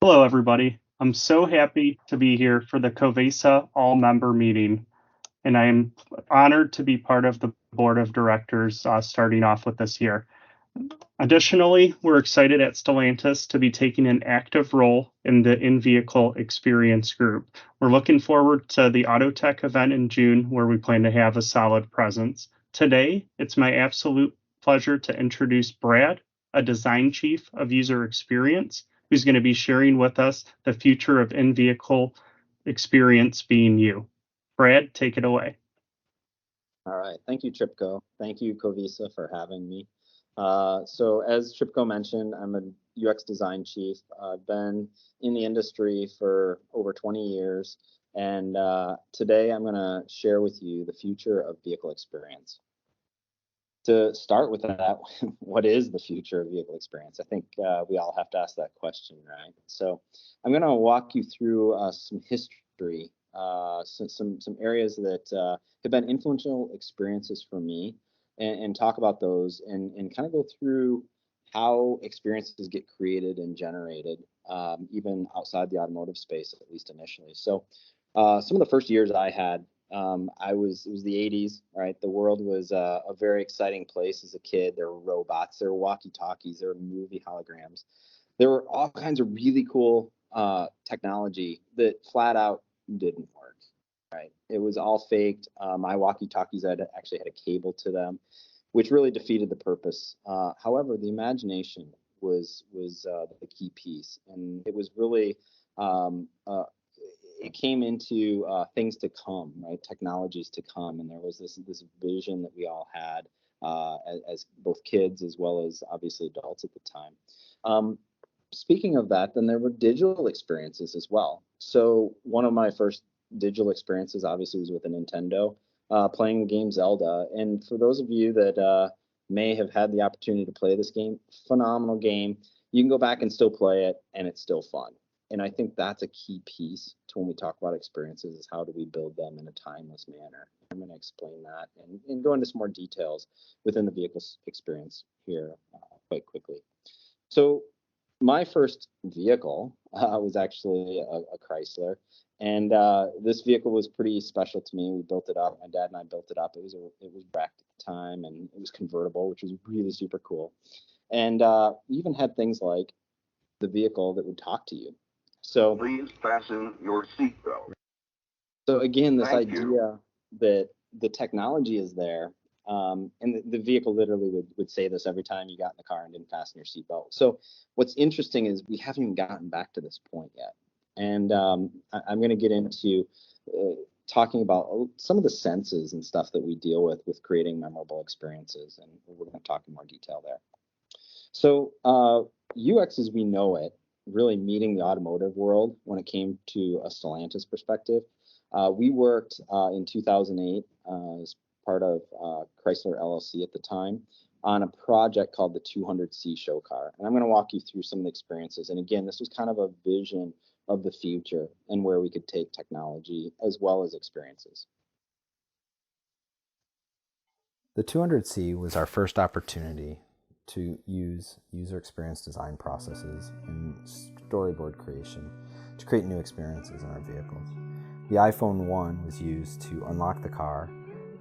Hello, everybody. I'm so happy to be here for the Covesa all-member meeting, and I am honored to be part of the board of directors starting off with this year. Additionally, we're excited at Stellantis to be taking an active role in the in-vehicle experience group. We're looking forward to the AutoTech event in June, where we plan to have a solid presence. Today, it's my absolute pleasure to introduce Brad, a design chief of user experience, who's going to be sharing with us the future of in-vehicle experience being you. Brad, take it away. All right. Thank you, Tripco. Thank you, Covesa, for having me. So as Tripco mentioned, I'm a UX design chief. I've been in the industry for over 20 years. And today I'm going to share with you the future of vehicle experience. To start with that, what is the future of vehicle experience? I think we all have to ask that question, right? So I'm going to walk you through some history, some areas that have been influential experiences for me, and talk about those, and kind of go through how experiences get created and generated, even outside the automotive space, at least initially. So some of the first years I had, it was the 80s, right? The world was a very exciting place as a kid. There were robots, there were walkie-talkies, there were movie holograms. There were all kinds of really cool technology that flat out didn't work, right? It was all faked. My walkie-talkies actually had a cable to them, which really defeated the purpose. However, the imagination was the key piece, and it was really it came into things to come, right? Technologies to come, and there was this vision that we all had as both kids as well as obviously adults at the time. Speaking of that, then there were digital experiences as well. So one of my first digital experiences obviously was with a Nintendo, playing the game Zelda. And for those of you that may have had the opportunity to play this game, phenomenal game. You can go back and still play it, and it's still fun. And I think that's a key piece to when we talk about experiences, is how do we build them in a timeless manner. I'm going to explain that and go into some more details within the vehicle experience here quite quickly. So my first vehicle was actually a Chrysler, and this vehicle was pretty special to me. We built it up. My dad and I built it up. It was wrecked at the time, and it was convertible, which was really super cool. And we even had things like the vehicle that would talk to you. So please fasten your seatbelt. So again, this idea that the technology is there, and the vehicle literally would say this every time you got in the car and didn't fasten your seatbelt. So what's interesting is we haven't even gotten back to this point yet. And I'm going to get into talking about some of the senses and stuff that we deal with creating memorable experiences, and we're going to talk in more detail there. So UX as we know it, really meeting the automotive world when it came to a Stellantis perspective. We worked in 2008 as part of Chrysler LLC at the time on a project called the 200C show car. And I'm going to walk you through some of the experiences. And again, this was kind of a vision of the future and where we could take technology as well as experiences. The 200C was our first opportunity to use user experience design processes and storyboard creation to create new experiences in our vehicles. The iPhone 1 was used to unlock the car,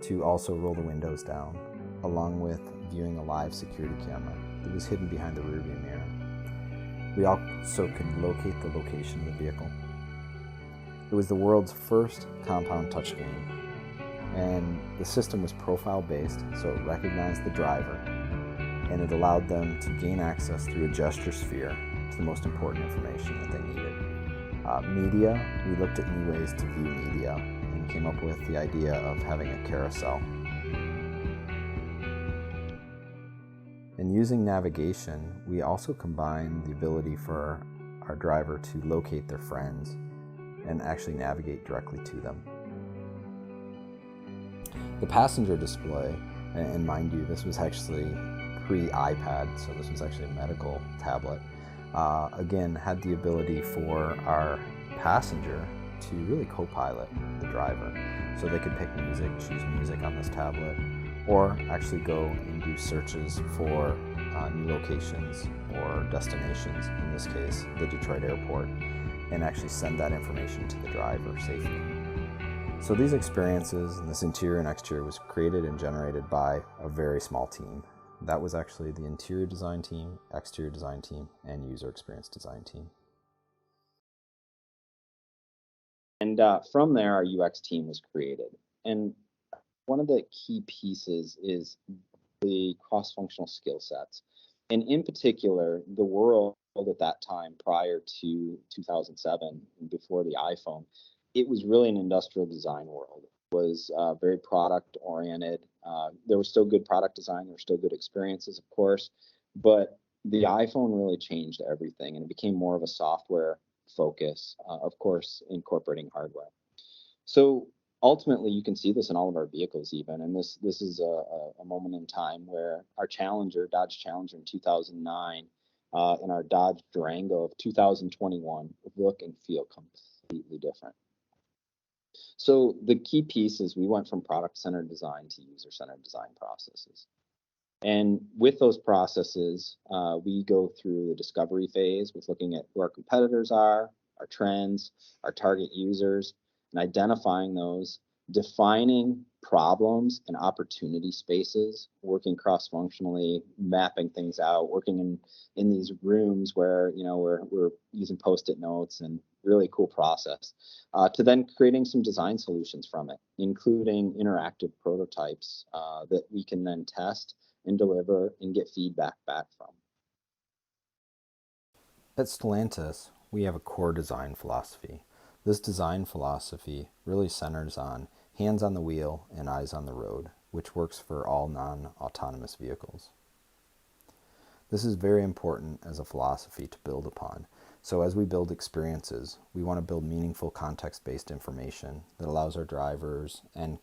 to also roll the windows down, along with viewing a live security camera that was hidden behind the rearview mirror. We also could locate the location of the vehicle. It was the world's first compound touchscreen, and the system was profile-based, so it recognized the driver, and it allowed them to gain access through a gesture sphere to the most important information that they needed. Media, we looked at new ways to view media and came up with the idea of having a carousel. And using navigation, we also combined the ability for our driver to locate their friends and actually navigate directly to them. The passenger display, and mind you, this was actually pre-iPad, so this was actually a medical tablet, again, had the ability for our passenger to really co-pilot the driver. So they could pick music, choose music on this tablet, or actually go and do searches for new locations or destinations, in this case, the Detroit airport, and actually send that information to the driver safely. So these experiences and this interior and exterior was created and generated by a very small team. That was actually the interior design team, exterior design team, and user experience design team. And from there, our UX team was created. And one of the key pieces is the cross-functional skill sets. And in particular, the world at that time, prior to 2007, before the iPhone, it was really an industrial design world. It was very product-oriented. There was still good product design. There were still good experiences, of course. But the iPhone really changed everything, and it became more of a software focus, of course, incorporating hardware. So ultimately, you can see this in all of our vehicles even, and this is a moment in time where our Dodge Challenger in 2009, and our Dodge Durango of 2021 look and feel completely different. So the key piece is we went from product-centered design to user-centered design processes. And with those processes, we go through the discovery phase with looking at who our competitors are, our trends, our target users, and identifying those, defining problems and opportunity spaces, working cross-functionally, mapping things out, working in these rooms where we're using Post-it notes and really cool process, to then creating some design solutions from it, including interactive prototypes that we can then test and deliver and get feedback back from. At Stellantis, we have a core design philosophy. This design philosophy really centers on hands on the wheel and eyes on the road, which works for all non-autonomous vehicles. This is very important as a philosophy to build upon. So as we build experiences, we want to build meaningful context-based information that allows our drivers and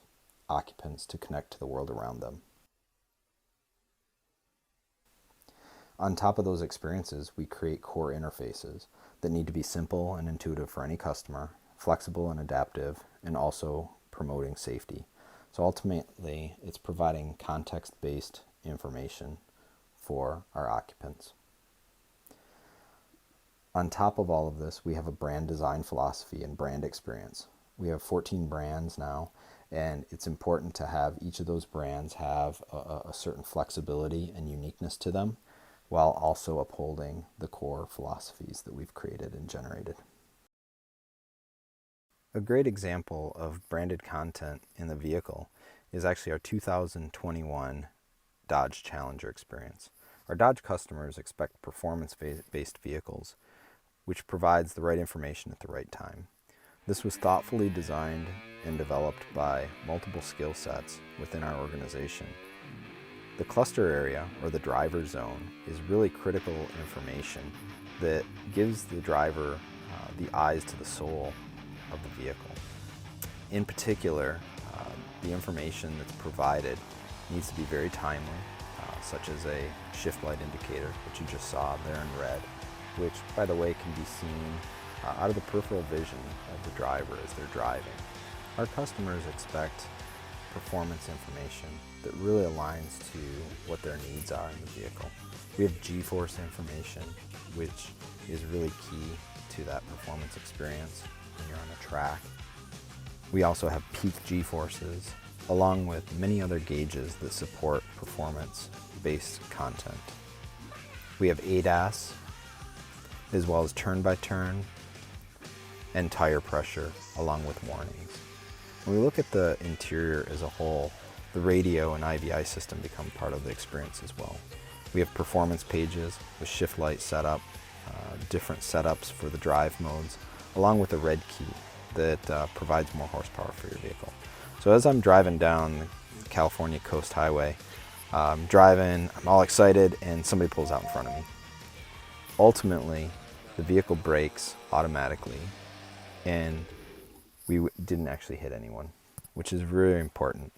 occupants to connect to the world around them. On top of those experiences, we create core interfaces that need to be simple and intuitive for any customer, flexible and adaptive, and also promoting safety. So ultimately, it's providing context-based information for our occupants. On top of all of this, we have a brand design philosophy and brand experience. We have 14 brands now, and it's important to have each of those brands have a certain flexibility and uniqueness to them, while also upholding the core philosophies that we've created and generated. A great example of branded content in the vehicle is actually our 2021 Dodge Challenger experience. Our Dodge customers expect performance-based vehicles, which provides the right information at the right time. This was thoughtfully designed and developed by multiple skill sets within our organization. The cluster area, or the driver zone, is really critical information that gives the driver the eyes to the soul of the vehicle. In particular, the information that's provided needs to be very timely, such as a shift light indicator, which you just saw there in red, which, by the way, can be seen out of the peripheral vision of the driver as they're driving. Our customers expect performance information that really aligns to what their needs are in the vehicle. We have G-force information, which is really key to that performance experience when you're on a track. We also have peak G-forces, along with many other gauges that support performance-based content. We have ADAS, as well as turn-by-turn and tire pressure, along with warnings. When we look at the interior as a whole, the radio and IVI system become part of the experience as well. We have performance pages with shift light setup, different setups for the drive modes, along with a red key that provides more horsepower for your vehicle. So as I'm driving down the California Coast Highway, I'm all excited, and somebody pulls out in front of me. Ultimately, the vehicle brakes automatically, and we didn't actually hit anyone, which is really important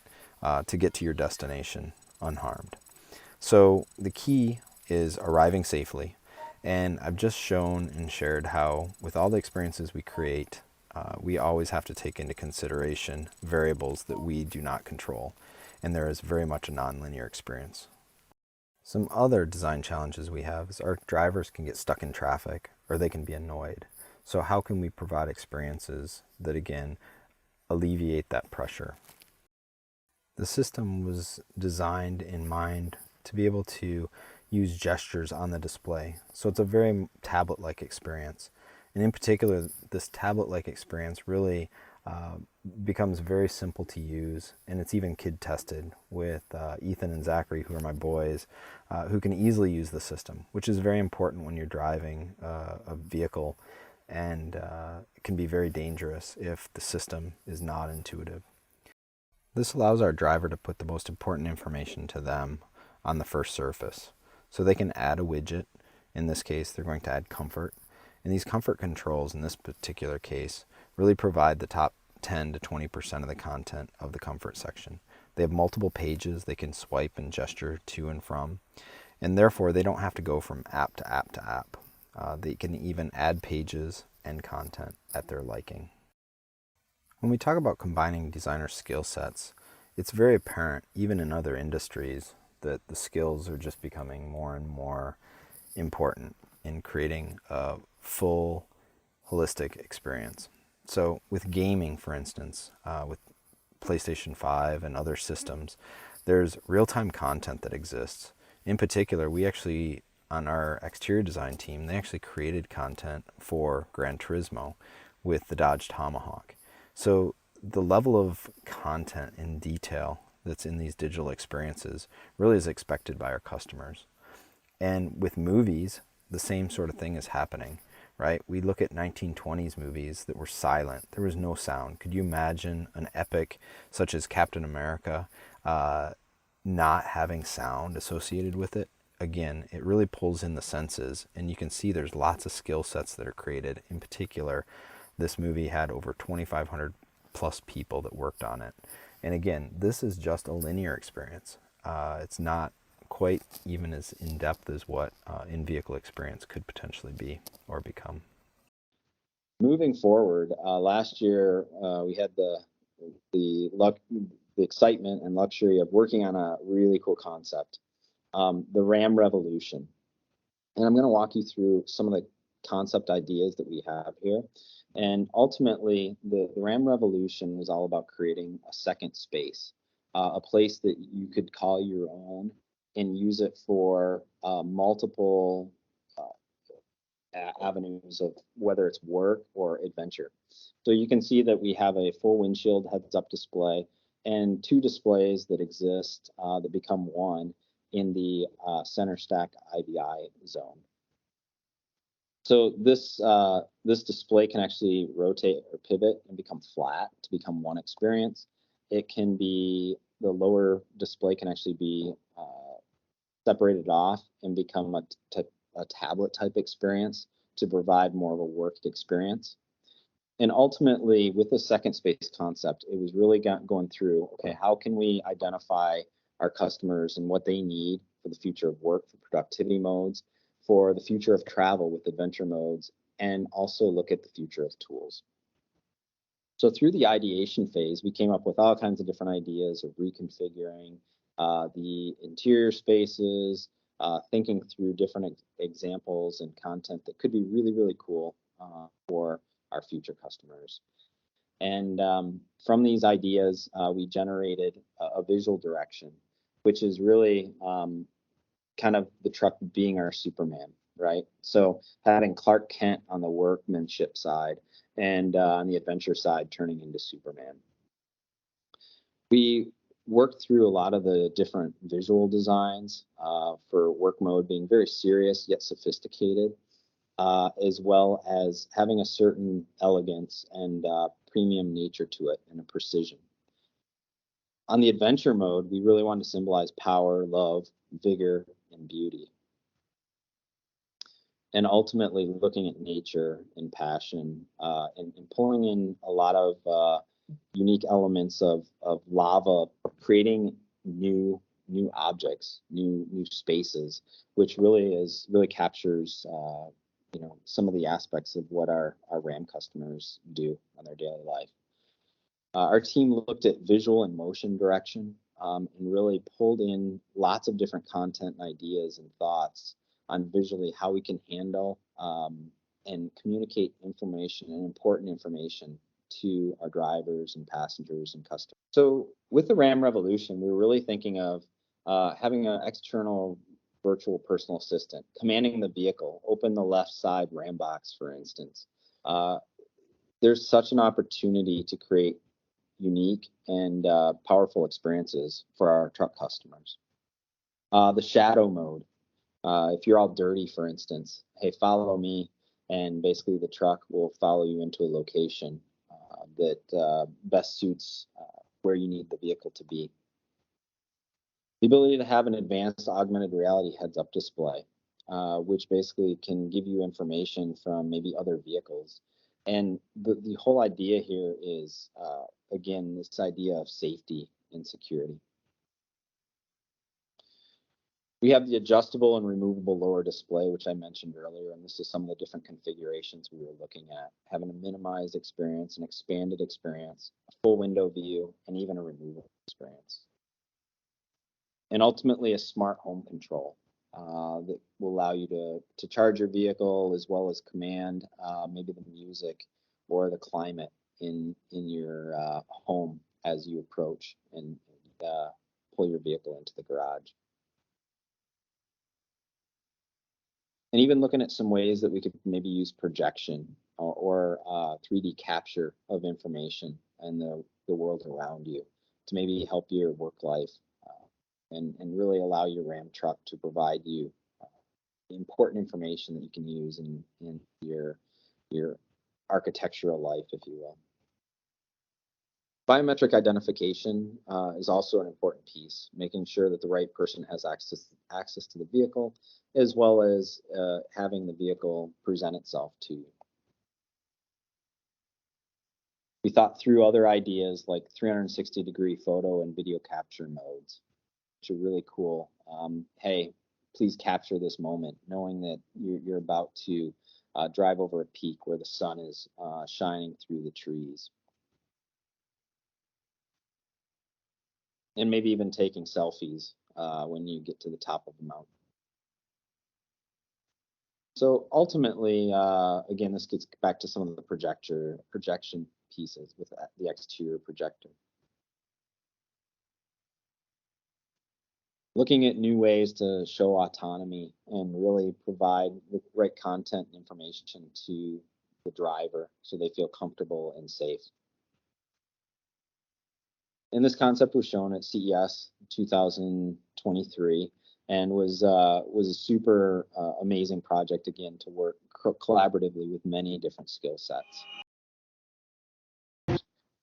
to get to your destination unharmed. So the key is arriving safely, and I've just shown and shared how with all the experiences we create, we always have to take into consideration variables that we do not control, and there is very much a nonlinear experience. Some other design challenges we have is our drivers can get stuck in traffic or they can be annoyed. So how can we provide experiences that, again, alleviate that pressure? The system was designed in mind to be able to use gestures on the display. So it's a very tablet-like experience. And in particular, this tablet-like experience really becomes very simple to use, and it's even kid-tested with Ethan and Zachary, who are my boys, who can easily use the system, which is very important when you're driving a vehicle, and it can be very dangerous if the system is not intuitive. This allows our driver to put the most important information to them on the first surface. So they can add a widget. In this case, they're going to add comfort. And these comfort controls in this particular case really provide the top 10 to 20% of the content of the comfort section. They have multiple pages they can swipe and gesture to and from, and therefore they don't have to go from app to app to app. They can even add pages and content at their liking. When we talk about combining designer skill sets, it's very apparent, even in other industries, that the skills are just becoming more and more important in creating a full, holistic experience. So with gaming, for instance, with PlayStation 5 and other systems, there's real-time content that exists. In particular, we actually, on our exterior design team, they actually created content for Gran Turismo with the Dodge Tomahawk. So the level of content and detail that's in these digital experiences really is expected by our customers. And with movies, the same sort of thing is happening, right? We look at 1920s movies that were silent. There was no sound. Could you imagine an epic such as Captain America not having sound associated with it? Again, it really pulls in the senses, and you can see there's lots of skill sets that are created. In particular, this movie had over 2,500 plus people that worked on it. And again, this is just a linear experience. It's not quite even as in-depth as what in-vehicle experience could potentially be or become. Moving forward, last year we had the excitement and luxury of working on a really cool concept, the RAM Revolution. And I'm going to walk you through some of the concept ideas that we have here. And ultimately, the RAM Revolution was all about creating a second space, a place that you could call your own and use it for multiple avenues of whether it's work or adventure. So you can see that we have a full windshield heads-up display and two displays that exist that become one in the center stack IVI zone. So this display can actually rotate or pivot and become flat to become one experience. It can be, the lower display can actually be separated off and become a tablet type experience to provide more of a work experience. And ultimately, with the second space concept, it was really going through, okay, how can we identify our customers and what they need for the future of work, for productivity modes, for the future of travel with adventure modes, and also look at the future of tools. So through the ideation phase, we came up with all kinds of different ideas of reconfiguring the interior spaces, thinking through different examples and content that could be really, really cool for our future customers. And from these ideas, we generated a visual direction, which is really kind of the truck being our Superman, right? So having Clark Kent on the workmanship side and on the adventure side turning into Superman. We worked through a lot of the different visual designs for work mode being very serious yet sophisticated, as well as having a certain elegance and premium nature to it and a precision. On the adventure mode, we really wanted to symbolize power, love, vigor, and beauty. And ultimately looking at nature and passion and pulling in a lot of unique elements of lava, creating new objects, new spaces, which really captures some of the aspects of what our RAM customers do on their daily life. Our team looked at visual and motion direction and really pulled in lots of different content and ideas and thoughts on visually how we can handle and communicate information and important information to our drivers and passengers and customers. So with the Ram Revolution, we were really thinking of having an external virtual personal assistant commanding the vehicle. Open the left side Ram box, for instance. There's such an opportunity to create unique and powerful experiences for our truck customers. The shadow mode. If you're all dirty, for instance, hey, follow me, and basically the truck will follow you into a location that best suits where you need the vehicle to be. The ability to have an advanced augmented reality heads-up display, which basically can give you information from maybe other vehicles. And the whole idea here is, again, this idea of safety and security. We have the adjustable and removable lower display, which I mentioned earlier, and this is some of the different configurations we were looking at, having a minimized experience, an expanded experience, a full window view, and even a removable experience. And ultimately a smart home control that will allow you to charge your vehicle as well as command maybe the music or the climate in your home as you approach and pull your vehicle into the garage. And even looking at some ways that we could maybe use projection or 3D capture of information and the world around you to maybe help your work life and really allow your Ram truck to provide you important information that you can use in your architectural life, if you will. Biometric identification is also an important piece, making sure that the right person has access to the vehicle, as well as having the vehicle present itself to you. We thought through other ideas like 360-degree photo and video capture modes, which are really cool. Hey, please capture this moment, knowing that you're about to drive over a peak where the sun is shining through the trees. And maybe even taking selfies when you get to the top of the mountain. So ultimately, again, this gets back to some of the projection pieces with the exterior projector. Looking at new ways to show autonomy and really provide the right content and information to the driver so they feel comfortable and safe. And this concept was shown at CES 2023 and was a super amazing project, again, to work collaboratively with many different skill sets.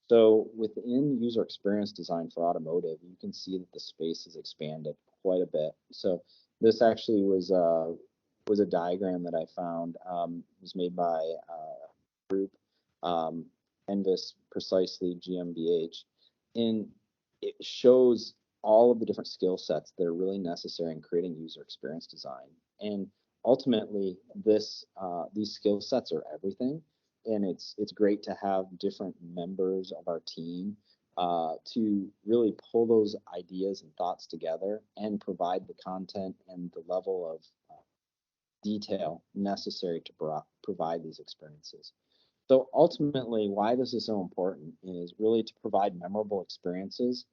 So within user experience design for automotive, you can see that the space has expanded quite a bit. So this actually was a diagram that I found. It was made by a group, Envis Precisely GmbH. And it shows all of the different skill sets that are really necessary in creating user experience design. And ultimately, these skill sets are everything. And it's great to have different members of our team to really pull those ideas and thoughts together and provide the content and the level of detail necessary to provide these experiences. So ultimately, why this is so important is really to provide memorable experiences.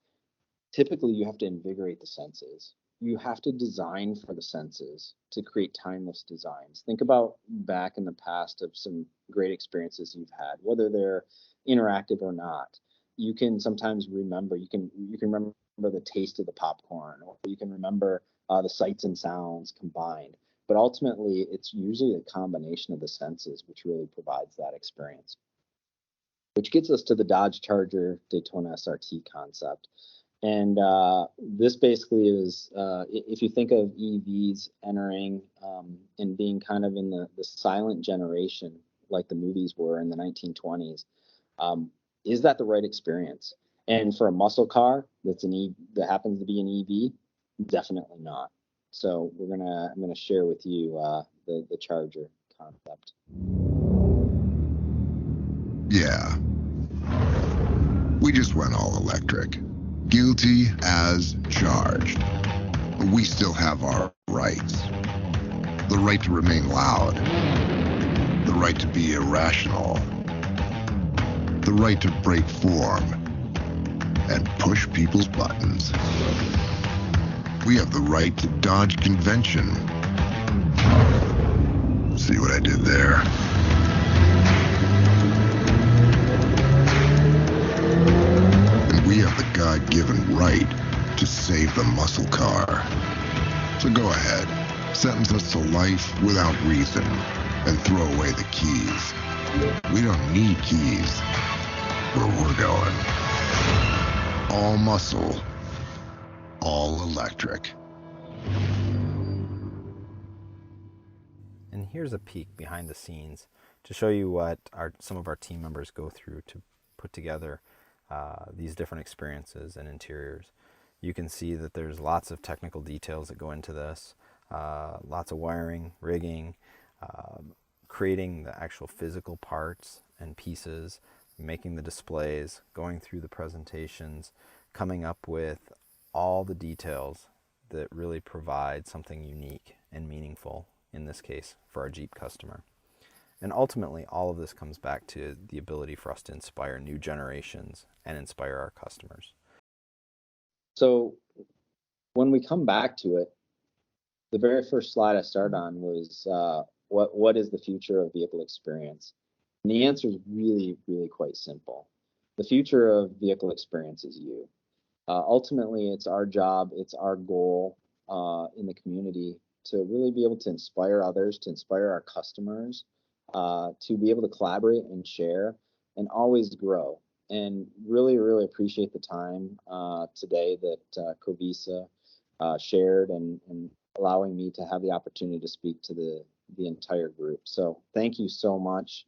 Typically, you have to invigorate the senses. You have to design for the senses to create timeless designs. Think about back in the past of some great experiences you've had, whether they're interactive or not. You can sometimes remember, you can remember the taste of the popcorn, or you can remember the sights and sounds combined. But ultimately, it's usually a combination of the senses which really provides that experience. Which gets us to the Dodge Charger Daytona SRT concept. And this basically is, if you think of EVs entering and being kind of in the silent generation, like the movies were in the 1920s, is that the right experience? And for a muscle car that happens to be an EV, definitely not. So I'm gonna share with you the Charger concept. Yeah, we just went all electric. guilty as charged. But we still have our rights. The right to remain loud. The right to be irrational. The right to break form and push people's buttons. We have the right to dodge convention. See what I did there? And we have the God-given right to save the muscle car. So go ahead, sentence us to life without reason, and throw away the keys. We don't need keys where we're going. All muscle, all electric. And here's a peek behind the scenes to show you what some of our team members go through to put together these different experiences and interiors. You can see that there's lots of technical details that go into this, lots of wiring, rigging, creating the actual physical parts and pieces, making the displays, going through the presentations, coming up with all the details that really provide something unique and meaningful, in this case, for our Jeep customer. And ultimately, all of this comes back to the ability for us to inspire new generations and inspire our customers. So when we come back to it, the very first slide I started on was what is the future of vehicle experience? And the answer is really, really quite simple. The future of vehicle experience is you. Ultimately, it's our job, it's our goal in the community to really be able to inspire others, to inspire our customers, to be able to collaborate and share and always grow. And really, really appreciate the time today that Covisa shared and allowing me to have the opportunity to speak to the entire group. So thank you so much.